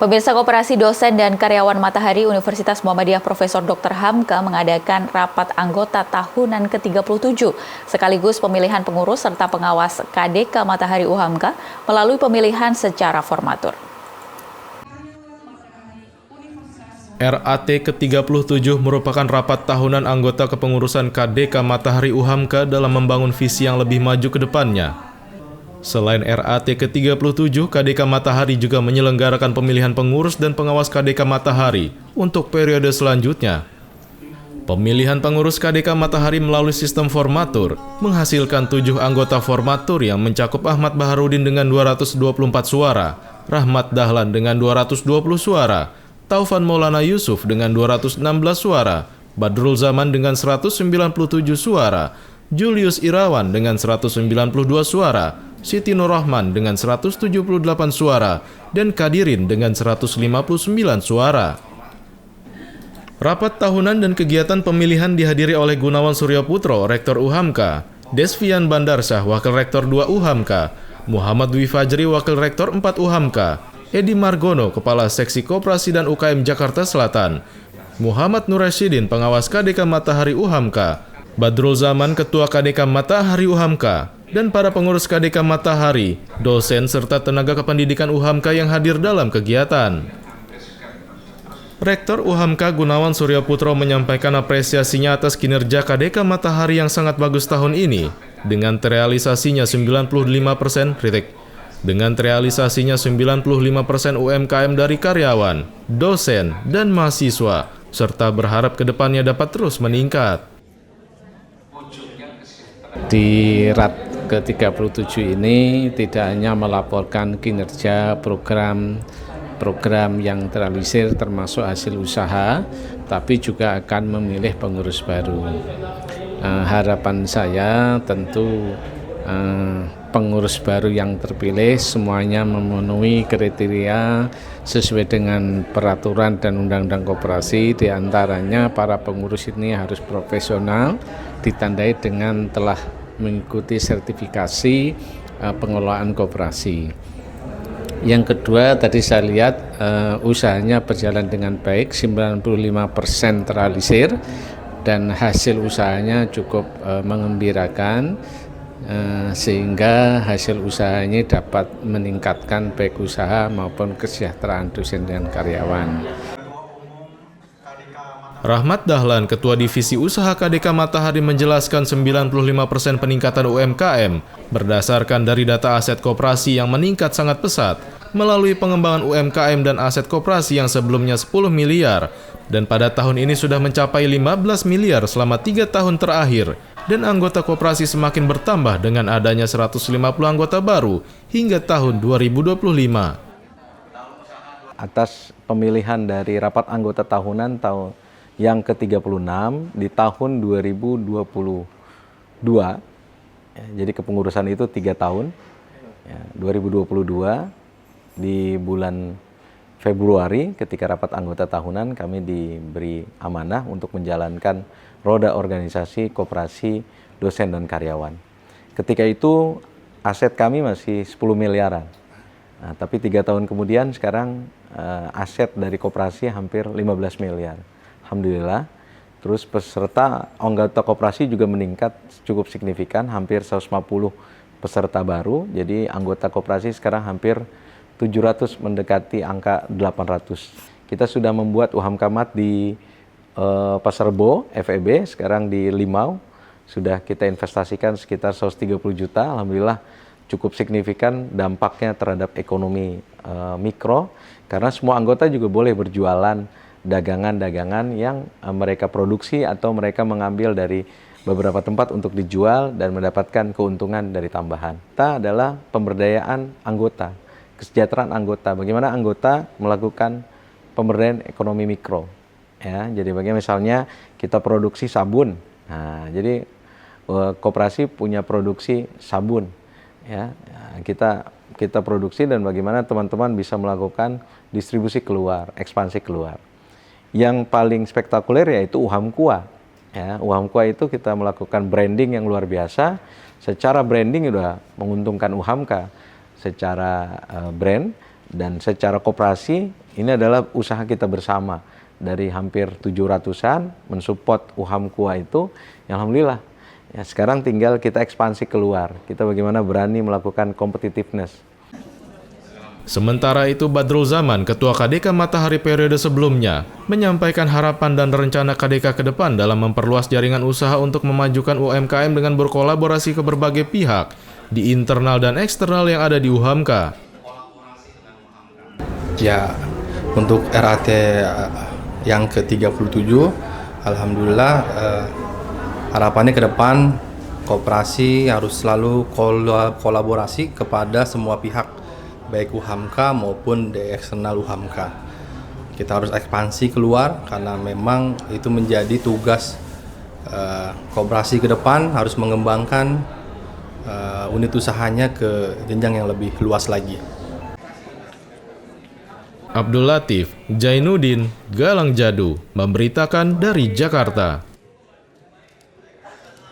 Pemirsa, Koperasi Dosen dan Karyawan Matahari Universitas Muhammadiyah Profesor Dr. Hamka mengadakan rapat anggota tahunan ke-37 sekaligus pemilihan pengurus serta pengawas KDK Matahari UHAMKA melalui pemilihan secara formatur. RAT ke-37 merupakan rapat tahunan anggota kepengurusan KDK Matahari UHAMKA dalam membangun visi yang lebih maju ke depannya. Selain RAT ke-37, KDK Matahari juga menyelenggarakan pemilihan pengurus dan pengawas KDK Matahari untuk periode selanjutnya. Pemilihan pengurus KDK Matahari melalui sistem formatur menghasilkan 7 anggota formatur yang mencakup Ahmad Baharudin dengan 224 suara, Rahmat Dahlan dengan 220 suara, Taufan Maulana Yusuf dengan 216 suara, Badrul Zaman dengan 197 suara, Julius Irawan dengan 192 suara, Siti Nurrahman dengan 178 suara, dan Kadirin dengan 159 suara. Rapat tahunan dan kegiatan pemilihan dihadiri oleh Gunawan Suryo Putro, Rektor UHAMKA, Desvian Bandarsyah, Wakil Rektor 2 UHAMKA, Muhammad Dwi Fajri, Wakil Rektor 4 UHAMKA, Edi Margono, Kepala Seksi Koperasi dan UKM Jakarta Selatan, Muhammad Nur Rasyidin, Pengawas KDK Matahari UHAMKA, Badrul Zaman, Ketua KDK Matahari UHAMKA, dan para pengurus KDK Matahari, dosen serta tenaga kependidikan UHAMKA yang hadir dalam kegiatan. Rektor UHAMKA Gunawan Suryo Putro menyampaikan apresiasinya atas kinerja KDK Matahari yang sangat bagus tahun ini, dengan terrealisasinya 95% UMKM dari karyawan, dosen, dan mahasiswa, serta berharap kedepannya dapat terus meningkat. Di RAT ke-37 ini tidak hanya melaporkan kinerja program yang terrealisir termasuk hasil usaha, tapi juga akan memilih pengurus baru. Harapan saya tentu pengurus baru yang terpilih semuanya memenuhi kriteria sesuai dengan peraturan dan undang-undang koperasi. Di antaranya para pengurus ini harus profesional, ditandai dengan telah mengikuti sertifikasi pengelolaan koperasi. Yang kedua, tadi saya lihat usahanya berjalan dengan baik, 95% terrealisir dan hasil usahanya cukup mengembirakan, sehingga hasil usaha ini dapat meningkatkan baik usaha maupun kesejahteraan dosen dan karyawan. Rahmat Dahlan, Ketua Divisi Usaha KDK Matahari menjelaskan 95% peningkatan UMKM berdasarkan dari data aset koperasi yang meningkat sangat pesat melalui pengembangan UMKM dan aset koperasi yang sebelumnya 10 miliar dan pada tahun ini sudah mencapai 15 miliar selama 3 tahun terakhir dan anggota koperasi semakin bertambah dengan adanya 150 anggota baru hingga tahun 2025. Atas pemilihan dari rapat anggota tahunan yang ke-36 di tahun 2022, jadi kepengurusan itu 3 tahun, 2022 di bulan Februari ketika rapat anggota tahunan kami diberi amanah untuk menjalankan roda organisasi koperasi dosen dan karyawan. Ketika itu aset kami masih 10 miliaran, tapi 3 tahun kemudian sekarang aset dari koperasi hampir 15 miliar. Alhamdulillah, terus peserta anggota koperasi juga meningkat cukup signifikan, hampir 150 peserta baru, jadi anggota koperasi sekarang hampir 700 mendekati angka 800. Kita sudah membuat UHAMKA Mat di Pasar Rebo, FEB, sekarang di Limau, sudah kita investasikan sekitar 130 juta, Alhamdulillah cukup signifikan dampaknya terhadap ekonomi mikro, karena semua anggota juga boleh berjualan dagangan-dagangan yang mereka produksi atau mereka mengambil dari beberapa tempat untuk dijual dan mendapatkan keuntungan dari tambahan. Kita adalah pemberdayaan anggota, kesejahteraan anggota. Bagaimana anggota melakukan pemberdayaan ekonomi mikro. Ya, jadi bagaimana misalnya kita produksi sabun. Nah, jadi koperasi punya produksi sabun. Ya, kita produksi dan bagaimana teman-teman bisa melakukan distribusi keluar, ekspansi keluar. Yang paling spektakuler yaitu UHAMKUA. Ya, UHAMKUA itu kita melakukan branding yang luar biasa. Secara branding sudah menguntungkan UHAMKA secara brand dan secara koperasi Ini adalah usaha kita bersama dari hampir 700-an mensupport UHAMKUA itu. Ya, alhamdulillah. Ya, sekarang tinggal kita ekspansi keluar. Kita bagaimana berani melakukan competitiveness. Sementara itu, Badrul Zaman, Ketua KDK Matahari periode sebelumnya, menyampaikan harapan dan rencana KDK ke depan dalam memperluas jaringan usaha untuk memajukan UMKM dengan berkolaborasi ke berbagai pihak di internal dan eksternal yang ada di UHAMKA. Ya, untuk RAT yang ke-37, alhamdulillah harapannya ke depan koperasi harus selalu kolaborasi kepada semua pihak, baik UHAMKA maupun di eksternal UHAMKA. Kita harus ekspansi keluar karena memang itu menjadi tugas koperasi ke depan, harus mengembangkan unit usahanya ke jenjang yang lebih luas lagi. Abdul Latif, Jainuddin, Galang Jadu, memberitakan dari Jakarta.